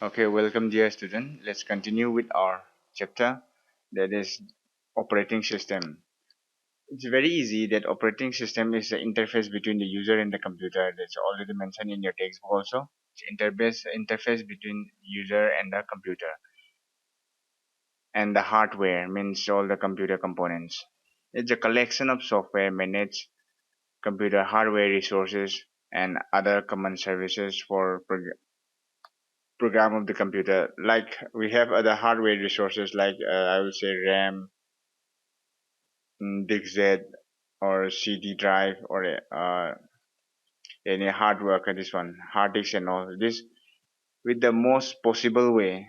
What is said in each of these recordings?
Okay, welcome dear student. Let's continue with our chapter that is operating system. It's very easy that operating system is the interface between the user and the computer. That's already mentioned in your textbook also. It's interface between user and the computer. And the hardware means all the computer components. It's a collection of software managed computer hardware resources and other common services for program of the computer. Like we have other hardware resources like I would say RAM, disk Z, or CD drive, or any hard work. This one hard disk and all this with the most possible way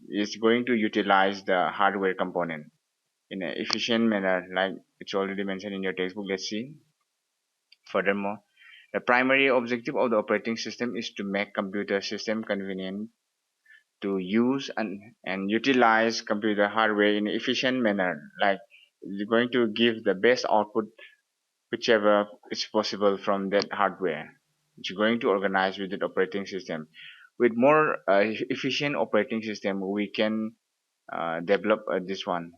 is going to utilize the hardware component in an efficient manner, like it's already mentioned in your textbook. Let's see. Furthermore, the primary objective of the operating system is to make computer system convenient to use and utilize computer hardware in an efficient manner, like it's going to give the best output whichever is possible from that hardware. It's going to organize with that operating system. With more efficient operating system, we can develop this one.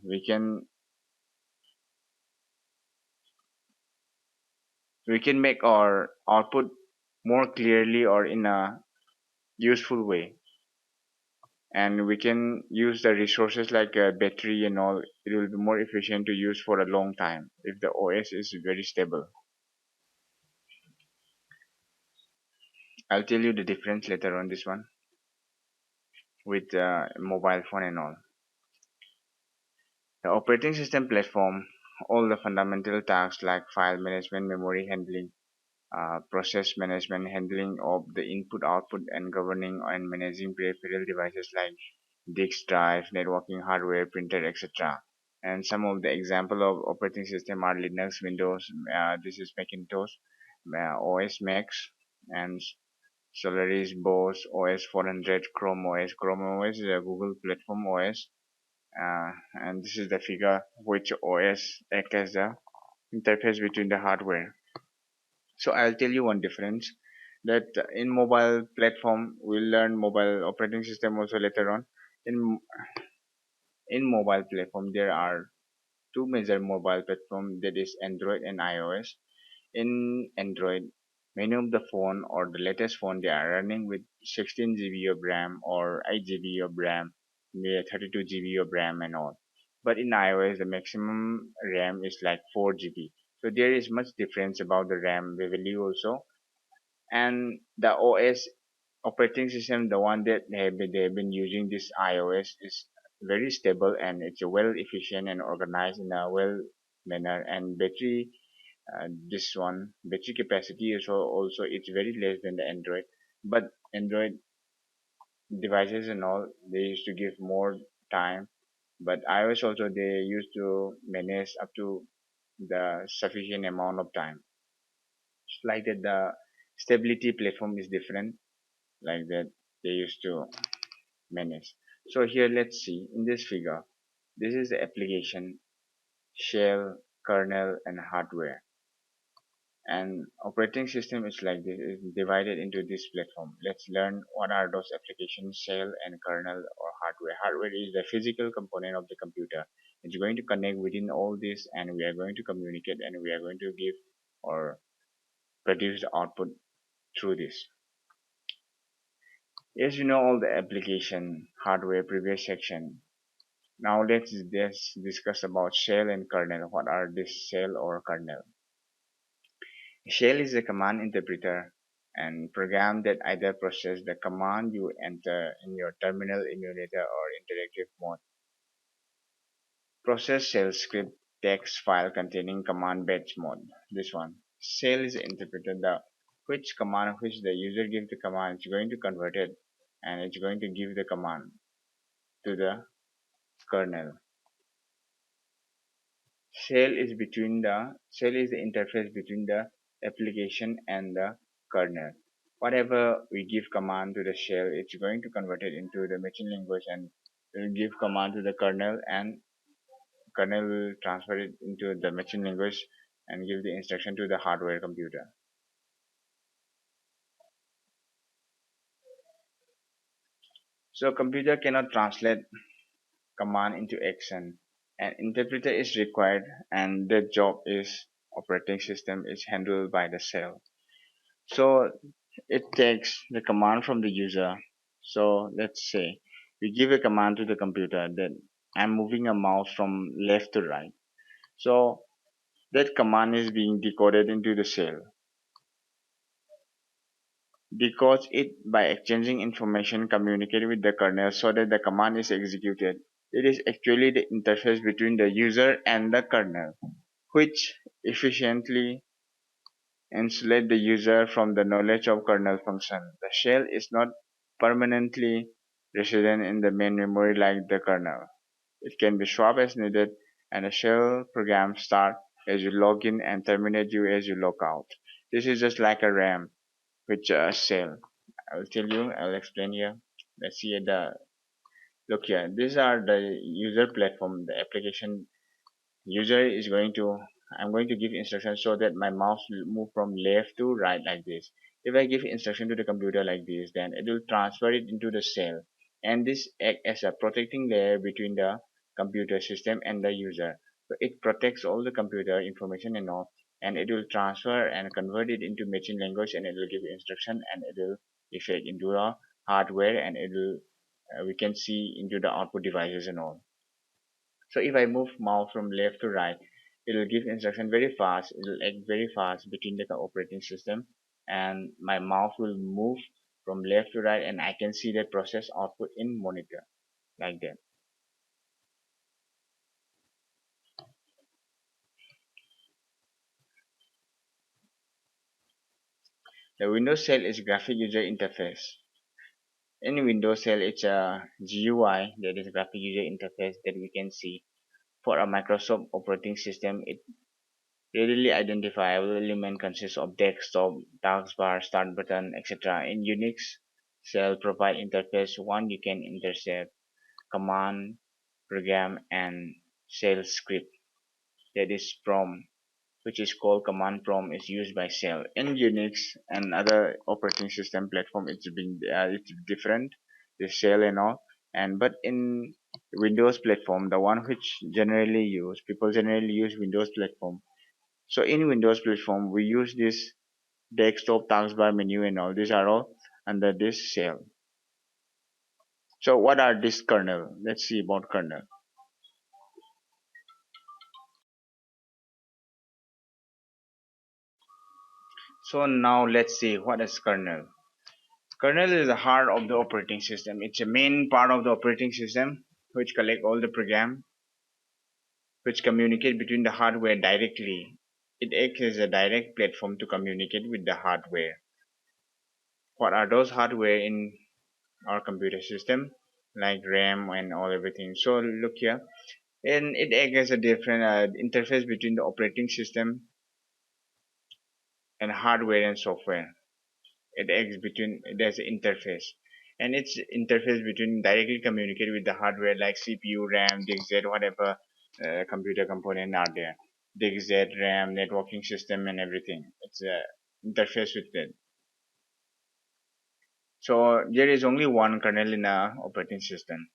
We can make our output more clearly or in a useful way, and we can use the resources like battery and all. It will be more efficient to use for a long time if the OS is very stable. I'll tell you the difference later on this one with mobile phone and all. The operating system platform all the fundamental tasks like file management, memory handling, process management, handling of the input output, and governing and managing peripheral devices like disk drive, networking hardware, printer, etc. And some of the example of operating system are Linux, Windows, this is Macintosh, OS Max, and Solaris, Bose, OS 400, Chrome OS. Chrome OS is a Google platform OS, and this is the figure which OS acts as the interface between the hardware. So I'll tell you one difference that in mobile platform we'll learn mobile operating system also later on. In in mobile platform there are two major mobile platform, that is Android and iOS. In Android, many of the phone or the latest phone they are running with 16 GB of RAM or 8 GB of RAM, maybe 32 GB of RAM and all. But in iOS the maximum RAM is like 4 GB. So there is much difference about the RAM value also. And the OS operating system, the one that they have been using, this iOS, is very stable and it's well efficient and organized in a well manner. And battery, this one battery capacity is also it's very less than the Android. But Android devices and all, they used to give more time, but iOS also they used to manage up to the sufficient amount of time. It's like that the stability platform is different, like that they used to manage. So here let's see in this figure, this is the application, shell, kernel, and hardware. And operating system is like this, is divided into this platform. Let's learn what are those applications, shell and kernel or hardware. Hardware is the physical component of the computer. It's going to connect within all this, and we are going to communicate, and we are going to give or produce the output through this. Yes, you know all the application hardware previous section. Now let's discuss about shell and kernel. What are this shell or kernel? Shell is a command interpreter and program that either process the command you enter in your terminal, emulator, or interactive mode. Process shell script text file containing command batch mode. This one. Shell is the interpreter, the which command which the user gives the command, it's going to convert it and it's going to give the command to the kernel. Shell is the interface between the application and the kernel. Whatever we give command to the shell, it's going to convert it into the machine language and will give command to the kernel, and kernel will transfer it into the machine language and give the instruction to the hardware computer. So computer cannot translate command into action. An interpreter is required, and the job is operating system is handled by the cell. So it takes the command from the user. So let's say we give a command to the computer that I'm moving a mouse from left to right. So that command is being decoded into the cell. Decodes it by exchanging information communicated with the kernel so that the command is executed. It is actually the interface between the user and the kernel, which efficiently insulate the user from the knowledge of kernel function. The shell is not permanently resident in the main memory like the kernel. It can be swapped as needed, and a shell program start as you log in and terminate you as you log out. This is just like a RAM, which a shell. I will tell you, I will explain here. Let's see the look here. These are the user platform, the application user is going to I'm going to give instructions so that my mouse will move from left to right like this. If I give instruction to the computer like this, then it will transfer it into the cell, and this act as a protecting layer between the computer system and the user. So it protects all the computer information and all, and it will transfer and convert it into machine language, and it will give instruction, and it will effect into the hardware, and it will we can see into the output devices and all. So if I move mouse from left to right, it will give instruction very fast. It will act very fast between the operating system, and my mouse will move from left to right, and I can see the process output in monitor like that. The Windows Shell is graphic user interface. In Windows Shell, it's a GUI, that is graphic user interface that we can see. For a Microsoft operating system, it readily identifiable element consists of desktop, taskbar, start button, etc. In Unix, shell provide interface one you can intercept, command, program, and shell script. That is prompt, which is called command prompt, is used by shell. In Unix and other operating system platform, it's different, the shell and all. And but in Windows platform, the one which people generally use Windows platform, so in Windows platform, we use this desktop taskbar menu and all. These are all under this shell. So what are this kernel? Let's see about kernel. So now let's see what is kernel. Kernel is the heart of the operating system. It's a main part of the operating system which collect all the program which communicate between the hardware directly. It acts as a direct platform to communicate with the hardware. What are those hardware in our computer system? Like RAM and all everything. So look here, and it acts as a different interface between the operating system and hardware and software. It acts between there's an interface, and its interface between directly communicate with the hardware like CPU, RAM, DiskZ, whatever computer component are there. DiskZ, RAM, networking system, and everything. It's a interface with it. So there is only one kernel in a operating system.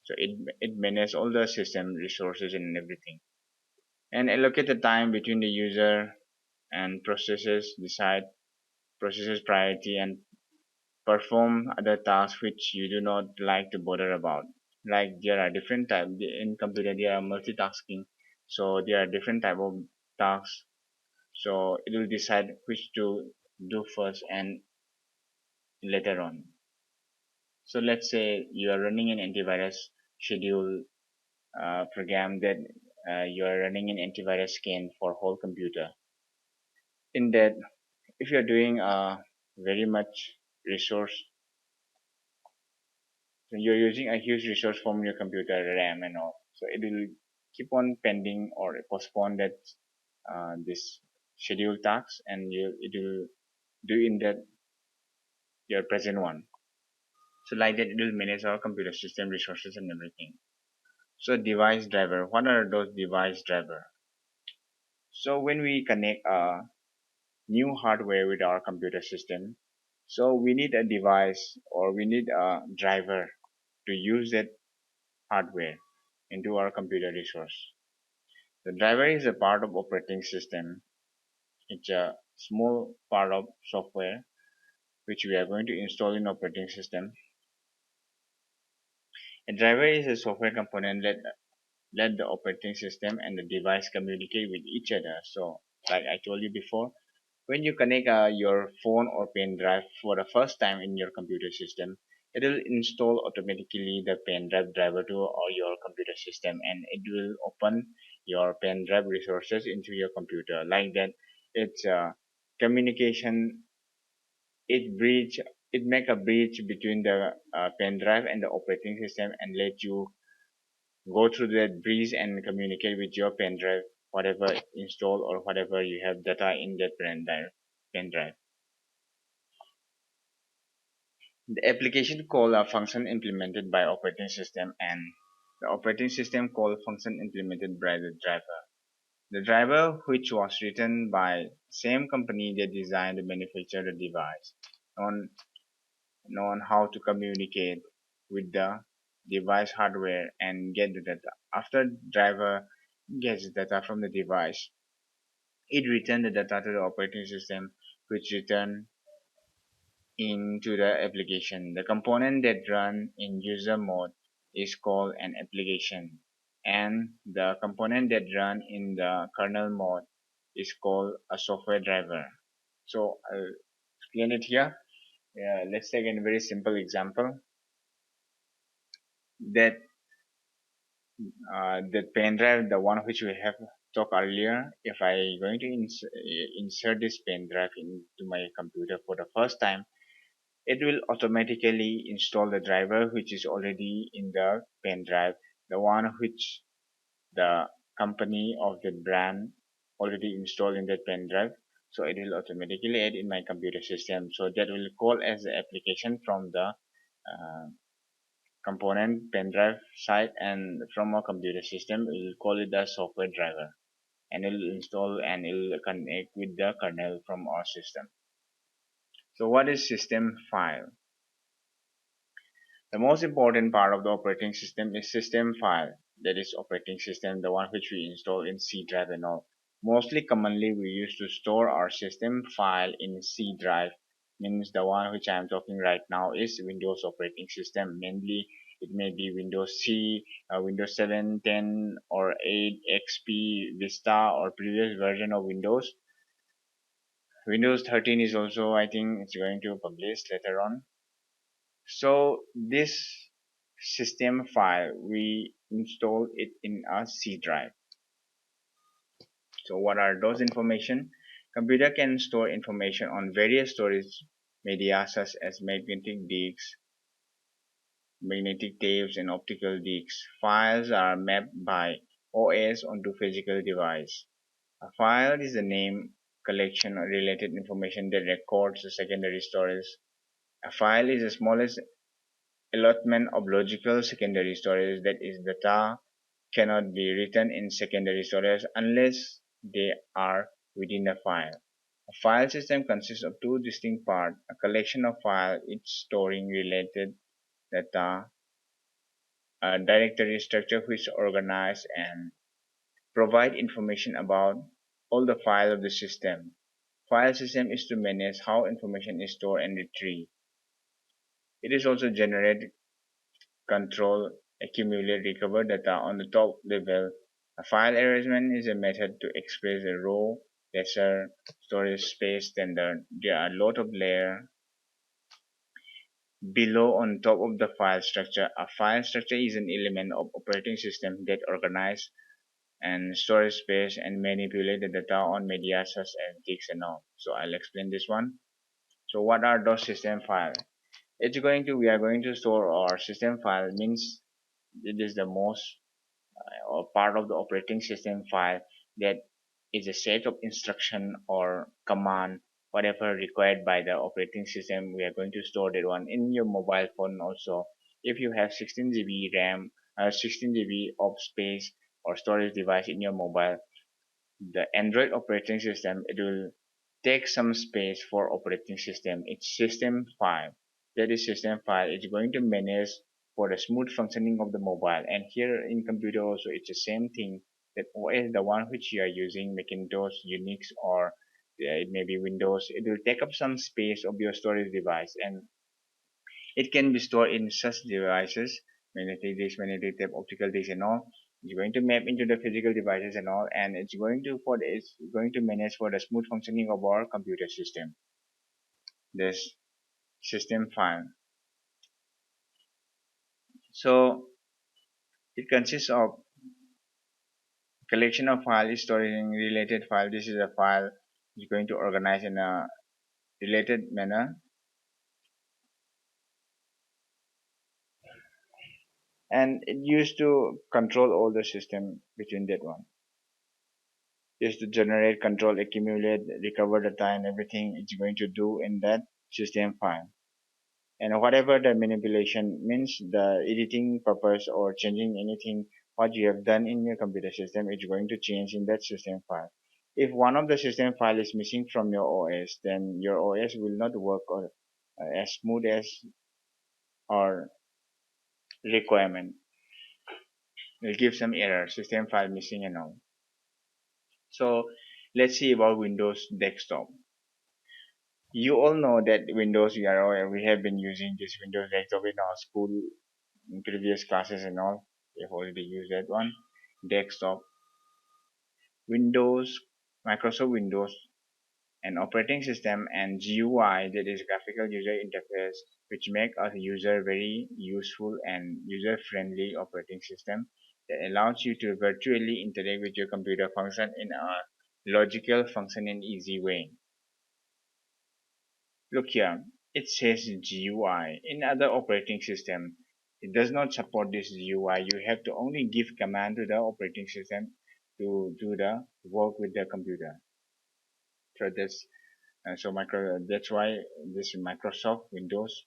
So it manages all the system resources and everything, and allocate the time between the user and decide processes priority, and perform other tasks which you do not like to bother about. Like there are different type in computer, there are multitasking, so there are different type of tasks. So it will decide which to do first and later on. So let's say you are running an antivirus schedule program that you are running an antivirus scan for whole computer. In that, if you are doing very much resource, so you're using a huge resource from your computer, RAM and all, so it will keep on pending or postpone that this scheduled tasks, and it will do in that your present one. So like that, it will manage our computer system resources and everything. So device driver, what are those device driver? So when we connect a new hardware with our computer system, so we need a device or we need a driver to use that hardware into our computer resource. The driver is a part of operating system. It's a small part of software which we are going to install in operating system. A driver is a software component that let the operating system and the device communicate with each other. So, like I told you before, when you connect your phone or pen drive for the first time in your computer system, it will install automatically the pen drive driver to all your computer system, and it will open your pen drive resources into your computer. Like that, it's communication. It make a bridge between the pen drive and the operating system, and let you go through that bridge and communicate with your pen drive, whatever install or whatever you have data in that pen drive. The application call a function implemented by operating system, and the operating system call function implemented by the driver. The driver, which was written by same company that designed and manufactured the device, known known how to communicate with the device hardware and get the data. After driver gets data from the device, it returns the data to the operating system, which return into the application. The component that run in user mode is called an application, and the component that run in the kernel mode is called a software driver. So I'll explain it here. Let's take a very simple example that the pen drive, the one which we have talked earlier. If I going to insert this pen drive into my computer for the first time, it will automatically install the driver which is already in the pen drive, the one which the company of the brand already installed in that pen drive. So it will automatically add in my computer system. So that will call as the application from the component pen drive side, and from our computer system we will call it the software driver, and it will install and it will connect with the kernel from our system. So what is system file? The most important part of the operating system is system file, that is operating system, the one which we install in C drive and all. Mostly commonly we used to store our system file in C drive, means the one which I am talking right now is Windows operating system. Mainly it may be Windows C, Windows 7, 10 or 8, XP, Vista or previous version of Windows. Windows 13 is also, I think it's going to publish later on. So this system file, we install it in a C drive. So what are those information? Computer can store information on various storage media such as magnetic disks, magnetic tapes, and optical disks. Files are mapped by OS onto physical device. A file is a name, collection, or related information that records the secondary storage. A file is the smallest allotment of logical secondary storage, that is, data cannot be written in secondary storage unless they are within a file. A file system consists of two distinct parts: a collection of files, each storing related data, a directory structure which organize and provide information about all the files of the system. File system is to manage how information is stored and retrieved. It is also generate, control, accumulate, recover data on the top level. A file arrangement is a method to express a raw, lesser storage space standard. There are a lot of layers below on top of the file structure. A file structure is an element of operating system that organize and storage space and manipulate the data on media such as disks and all. So I'll explain this one. So what are those system files? We are going to store our system file, means it is the most or part of the operating system file that is a set of instruction or command, whatever required by the operating system. We are going to store that one in your mobile phone also. If you have 16 GB RAM, 16 GB of space or storage device in your mobile, the Android operating system, it will take some space for operating system. It's system file. That is system file. It's going to manage for the smooth functioning of the mobile. And here in computer also it's the same thing, that OS, the one which you are using, Macintosh, Unix, or it may be Windows, it will take up some space of your storage device, and it can be stored in such devices, magnetic disk, magnetic tape, optical disk, and all. It's going to map into the physical devices and all, and it's going to manage for the smooth functioning of our computer system. This system file. So it consists of collection of files storing related file. This is a file is going to organize in a related manner, and it used to control all the system between that one. Is to generate, control, accumulate, recover data, and everything it's going to do in that system file. And whatever the manipulation means, the editing purpose or changing anything what you have done in your computer system, it's going to change in that system file. If one of the system file is missing from your OS, then your OS will not work or as smooth as or requirement. It will give some error, system file missing and all. So let's see about Windows desktop. You all know that Windows, we have been using this Windows desktop in our school, in previous classes and all. We have already used that one. Desktop, Windows, Microsoft Windows, an operating system, and GUI, that is graphical user interface, which make a user very useful and user-friendly operating system that allows you to virtually interact with your computer function in a logical function and easy way. Look here, it says GUI. In other operating system, it does not support this GUI. You have to only give command to the operating system to do the work with the computer. So that's why this Microsoft Windows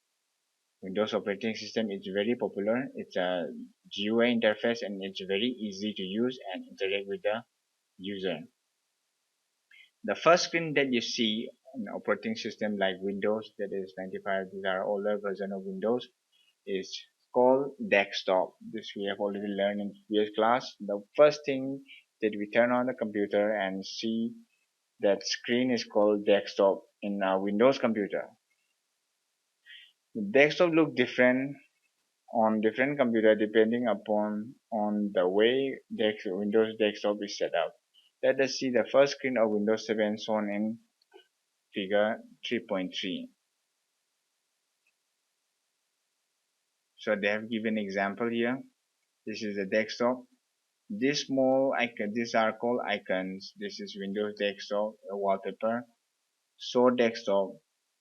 operating system is very popular. It's a GUI interface and it's very easy to use and interact with the user. The first screen that you see in operating system like Windows, that is 95, these are older version of Windows, is called desktop. This we have already learned in previous class. The first thing that we turn on the computer and see that screen is called desktop in a Windows computer. The desktop look different on different computer depending upon on the way Windows desktop is set up. Let us see the first screen of Windows 7 shown in figure 3.3. So they have given example here. This is the desktop. This small icon, these are called icons. This is Windows desktop, a wallpaper, show desktop,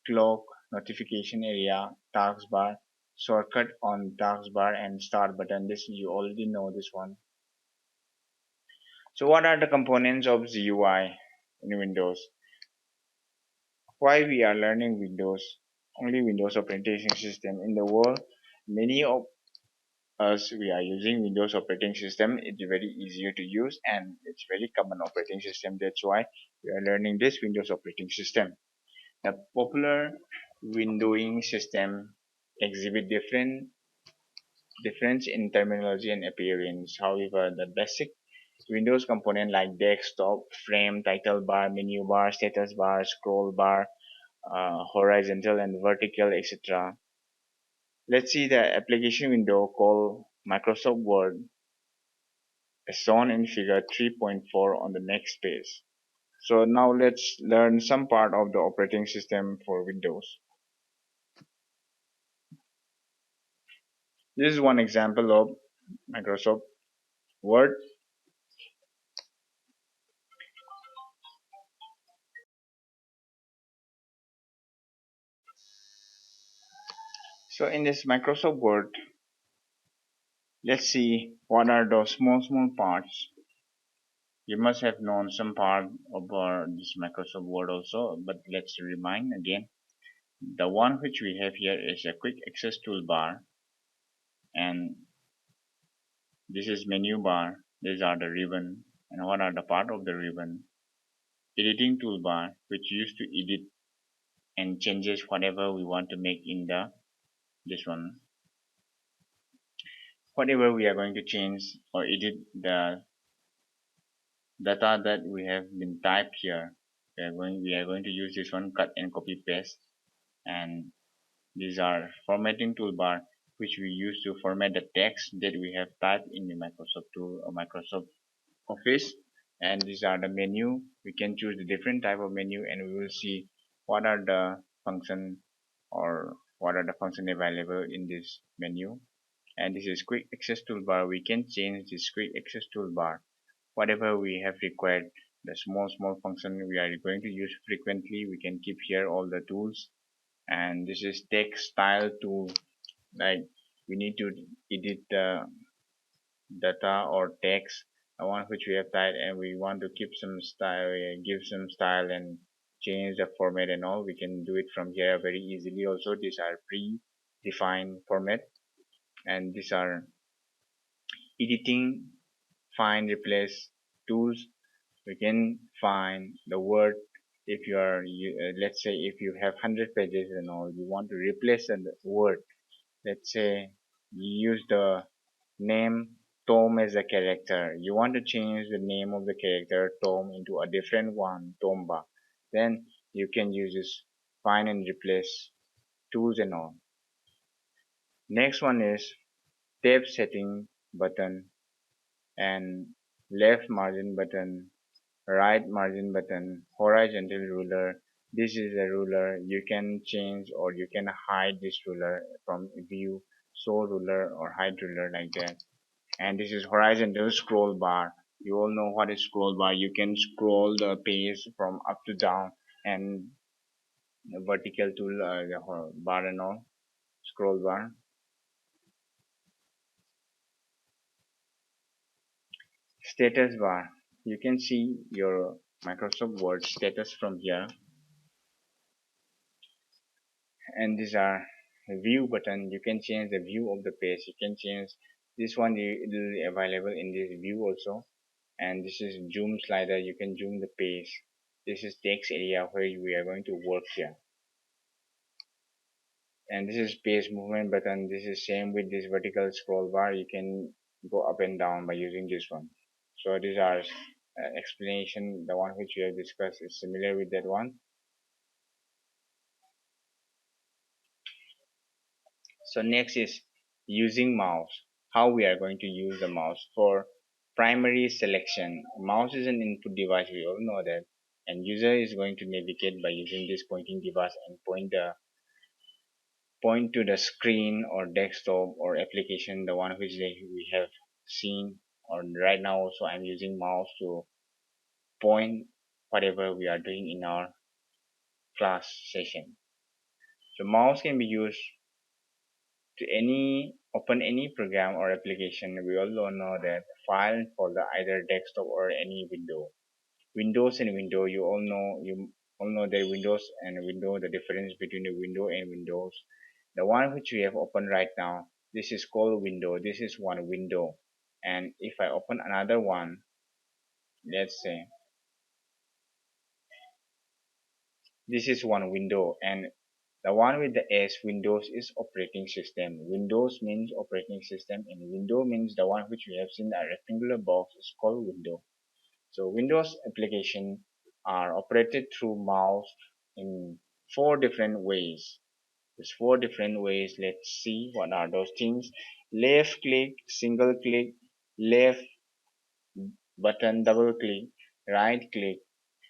clock, notification area, taskbar, shortcut on taskbar, and start button. This you already know this one. So what are the components of GUI in Windows? Why we are learning Windows? Only Windows operating system in the world. Many of us we are using Windows operating system. It's very easier to use and it's very common operating system. That's why we are learning this Windows operating system. The popular windowing system exhibit difference in terminology and appearance. However, the basic Windows component like desktop, frame, title bar, menu bar, status bar, scroll bar, horizontal and vertical, etc. Let's see the application window called Microsoft Word as shown in figure 3.4 on the next page. So now let's learn some part of the operating system for Windows. This is one example of Microsoft Word. So in this Microsoft Word, let's see what are those small parts. You must have known some part about this Microsoft Word also, but let's remind again. The one which we have here is a quick access toolbar, and this is menu bar. These are the ribbon, and what are the part of the ribbon? Editing toolbar, which used to edit and changes whatever we want to make in the this one. whatever we are going to change or edit the data that we have been typed here. We are going to use this one, cut and copy paste, and these are formatting toolbar which we use to format the text that we have typed in the Microsoft tool or Microsoft Office. And these are the menu. We can choose the different type of menu, and we will see what are the function or what are the function available in this menu. And this is quick access toolbar. We can change this quick access toolbar whatever we have required. The small function we are going to use frequently, we can keep here all the tools. And this is text style tool, like we need to edit the data or text, the one which we have typed, and we want to keep some style, give some style and change the format and all. We can do it from here very easily. Also, these are pre-defined format, and these are editing, find, replace tools. We can find the word. If you are let's say if you have 100 pages and all, you want to replace a word. Let's say you use the name Tom as a character. You want to change the name of the character Tom into a different one, Tomba. Then you can use this find and replace tools and all. Next one is tab setting button and left margin button, right margin button, horizontal ruler. This is a ruler. You can change or you can hide this ruler from view, show ruler or hide ruler, like that. And this is horizontal scroll bar. You all know what is scroll bar. You can scroll the page from up to down, and the vertical tool, the bar and all, scroll bar. Status bar. You can see your Microsoft Word status from here. And these are view button. You can change the view of the page. You can change this one. It will be available in this view also. And this is zoom slider. You can zoom the page. This is text area where we are going to work here. And this is page movement button. This is same with this vertical scroll bar. You can go up and down by using this one. So these are explanation. The one which we have discussed is similar with that one. So next is using mouse. How we are going to use the mouse for primary selection. Mouse is an input device, we all know that, and user is going to navigate by using this pointing device and point to the screen or desktop or application, the one which we have seen. Or right now also I'm using mouse to point whatever we are doing in our class session. So mouse can be used to open any program or application. We all know that file and folder, either desktop or any window. Windows and window, you all know that Windows and window, the difference between the window and Windows. The one which we have opened right now, this is called window. This is one window. And if I open another one, let's say this is one window, and the one with the S, Windows, is operating system. Windows means operating system, and window means the one which we have seen, a rectangular box, is called window. So Windows application are operated through mouse in four different ways. There's four different ways. Let's see what are those things. Left click, single click, left button, double click, right click,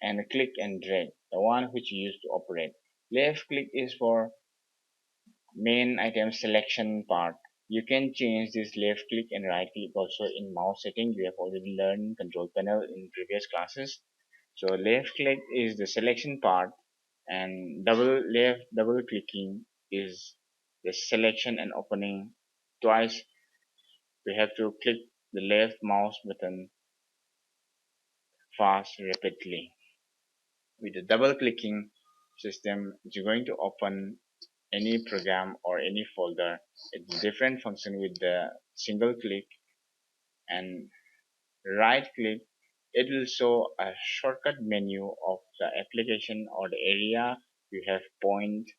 and click and drag. The one which you use to operate. Left click is for main item selection part. You can change this left click and right click also in mouse setting. You have already learned control panel in previous classes. So left click is the selection part, and double clicking is the selection and opening. Twice we have to click the left mouse button fast rapidly. With the double clicking system, you're going to open any program or any folder. It's different function with the single click, and right click, it will show a shortcut menu of the application or the area you have point.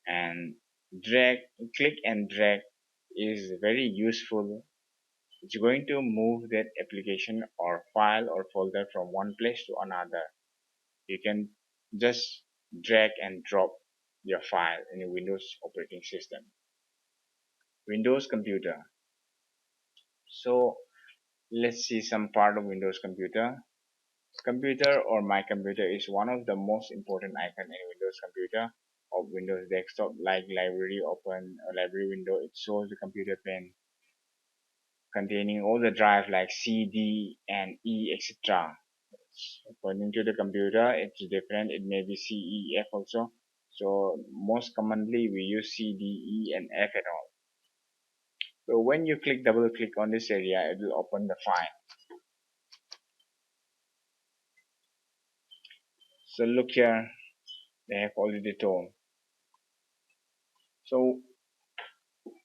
And drag, click and drag is very useful It's going to move that application or file or folder from one place to another. You can just drag and drop your file in a Windows operating system. Windows computer. So let's see some part of Windows computer. Computer or my computer is one of the most important icon in Windows computer or Windows desktop, like library open or library window. It shows the computer pane containing all the drive like C, D, and E, etc. According to the computer, it's different. It may be C, E, F also. So most commonly we use C, D, E, and F at all. So when you double click on this area, it will open the file. So look here, they have already told. So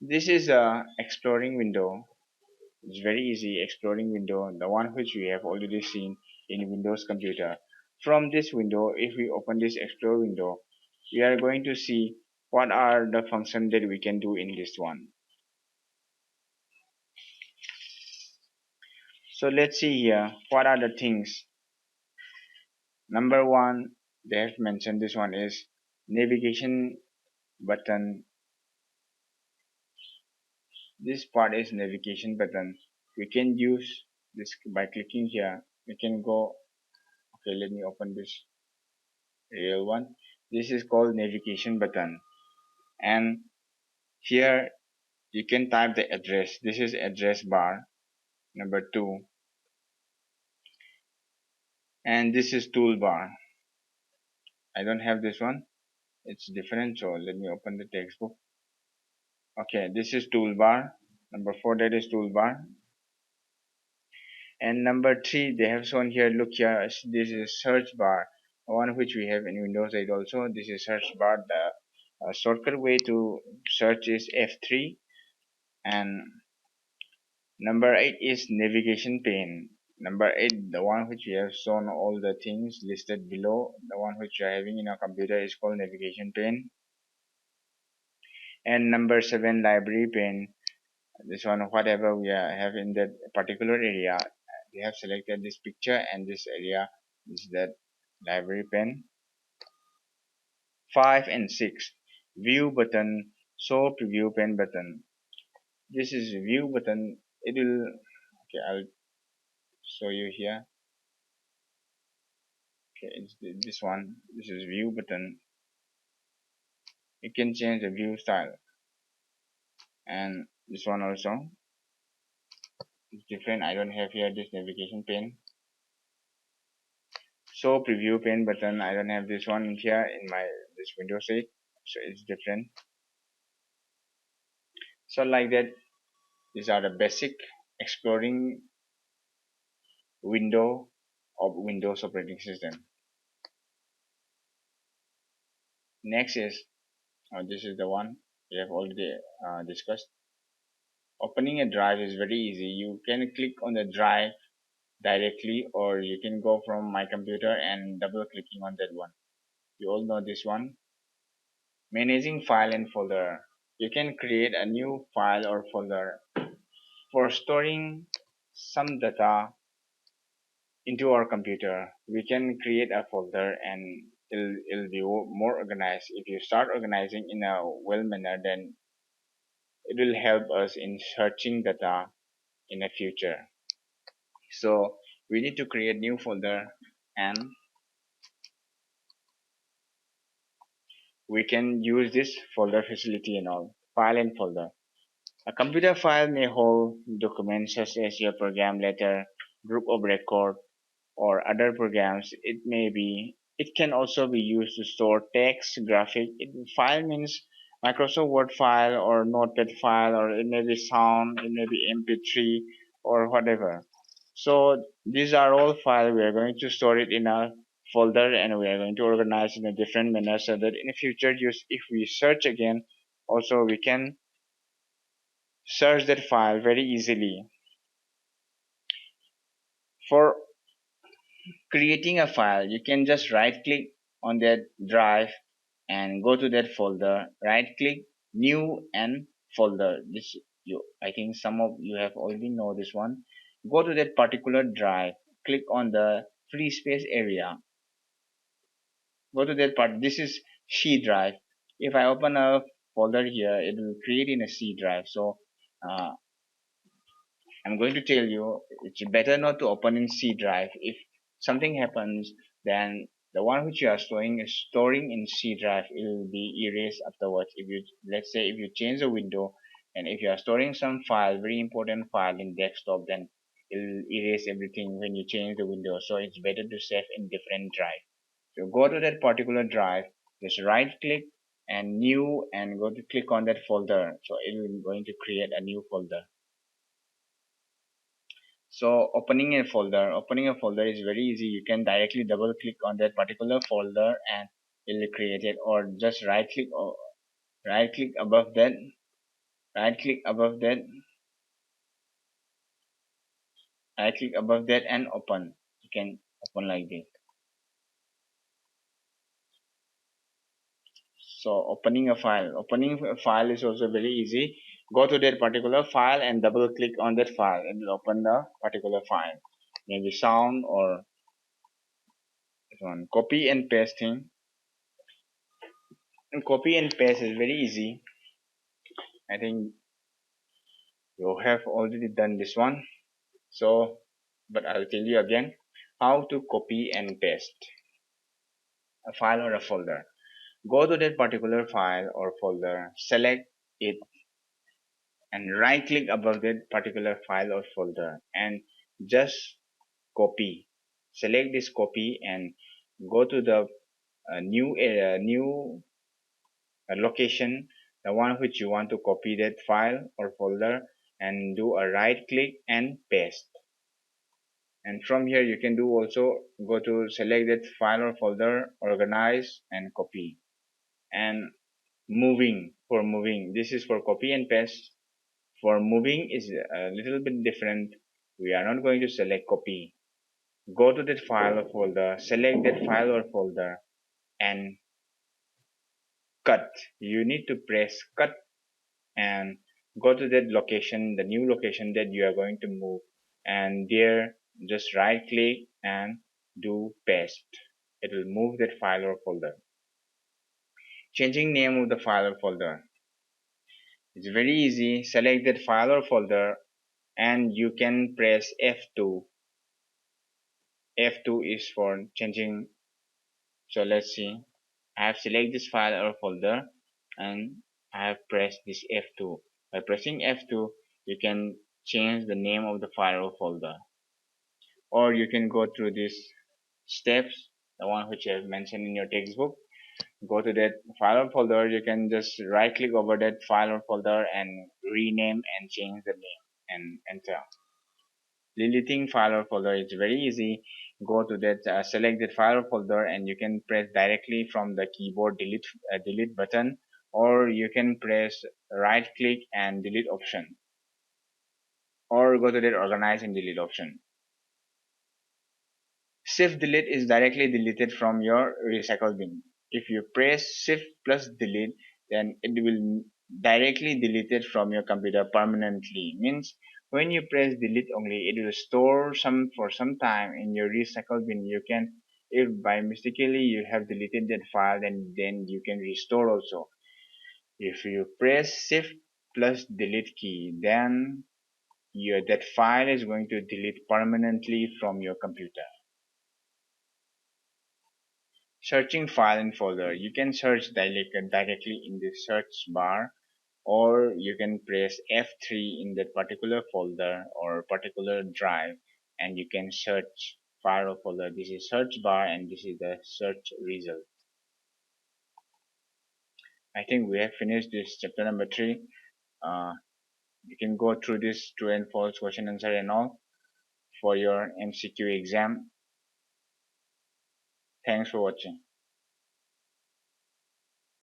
this is a exploring window. It's very easy exploring window, the one which we have already seen in Windows computer. From this window, if we open this explore window, we are going to see what are the functions that we can do in this one. So let's see here, what are the things. Number one, they have mentioned this one is navigation button. This part is navigation button. We can use this by clicking here. We can go, okay, let me open this real one. This is called navigation button. And here you can type the address. This is address bar. Number two. And this is toolbar. I don't have this one. It's different. So let me open the textbook. Okay, this is toolbar. Number four, that is toolbar. And number three, they have shown here, look here, this is search bar, one which we have in Windows 8 also. This is search bar. The shortcut way to search is F3. And number 8 is navigation pane. Number 8, the one which we have shown all the things listed below, the one which you are having in our computer is called navigation pane. And number 7, library pane. This one, whatever we have in that particular area, we have selected this picture and this area is that library pane. 5 and 6, view button, show preview pane button. This is view button. It will, okay, I'll show you here. Okay, it's this one. This is view button. You can change the view style. And this one also is different. I don't have here this navigation pane. Show preview pane button. I don't have this one here in my this Windows 8. So it's different. So like that, these are the basic exploring window of Windows operating system. Next is, this is the one we have already discussed. Opening a drive is very easy. You can click on the drive directly, or you can go from my computer and double clicking on that one. You all know this one. Managing file and folder. You can create a new file or folder for storing some data into our computer. We can create a folder and it'll be more organized. If you start organizing in a well manner, then it will help us in searching data in the future. So we need to create new folder and we can use this folder facility and all. File and folder. A computer file may hold documents such as your program letter, group of record, or other programs. It can also be used to store text, graphic. File means Microsoft Word file or Notepad file, or it may be sound, it may be MP3 or whatever. So these are all files. We are going to store it in a folder and we are going to organize in a different manner so that in the future use, if we search again, also we can search that file very easily. For creating a file, you can just right click on that drive and go to that folder, right click, new and folder. This I think some of you have already know this one. Go to that particular drive, click on the free space area, go to that part. This is C drive. If I open a folder here, it will create in a C drive. So uh, I'm going to tell you it's better not to open in C drive. If something happens, then the one which you are storing in C drive, it will be erased afterwards. If you, let's say, if you change the window, and if you are storing some file, very important file in desktop, then it will erase everything when you change the window. So it's better to save in different drive. So go to that particular drive, just right click and new, and go to click on that folder. So it will going to create a new folder. So opening a folder is very easy. You can directly double click on that particular folder and it will create it, or just right click above that, right click above that, right click above that and open. You can open like this. So opening a file is also very easy. Go to that particular file and double click on that file and it will open the particular file. Maybe sound or this one. Copy and pasting. And copy and paste is very easy. I think you have already done this one. So, but I'll tell you again how to copy and paste a file or a folder. Go to that particular file or folder, select it and right click above that particular file or folder and just copy. Select this copy and go to the new location, the one which you want to copy that file or folder, and do a right click and paste. And from here you can do also go to select that file or folder, organize and copy. And moving, this is for copy and paste. For moving is a little bit different. We are not going to select copy. Go to that file or folder, select that file or folder and cut. You need to press cut and go to that location, the new location that you are going to move, and there just right click and do paste. It will move that file or folder. Changing name of the file or folder, it's very easy. Select that file or folder and you can press F2. F2 is for changing. So let's see, I have selected this file or folder and I have pressed this F2. By pressing F2, you can change the name of the file or folder, or you can go through these steps, the one which I have mentioned in your textbook. Go to that file or folder, you can just right click over that file or folder and rename and change the name and enter. Deleting file or folder is very easy. Go to that select that file or folder and you can press directly from the keyboard delete button, or you can press right click and delete option, or go to that organize and delete option. Shift delete is directly deleted from your recycle bin. If you press shift plus delete, then it will directly delete it from your computer permanently. Means when you press delete only, it will store some for some time in your recycle bin. You can, if by mistakenly you have deleted that file, then you can restore also. If you press shift plus delete key, then that file is going to delete permanently from your computer. Searching file and folder, you can search directly in the search bar, or you can press F3 in that particular folder or particular drive and you can search file or folder. This is search bar and this is the search result. I think we have finished this chapter number 3. You can go through this true and false question answer and all for your MCQ exam. Thanks for watching.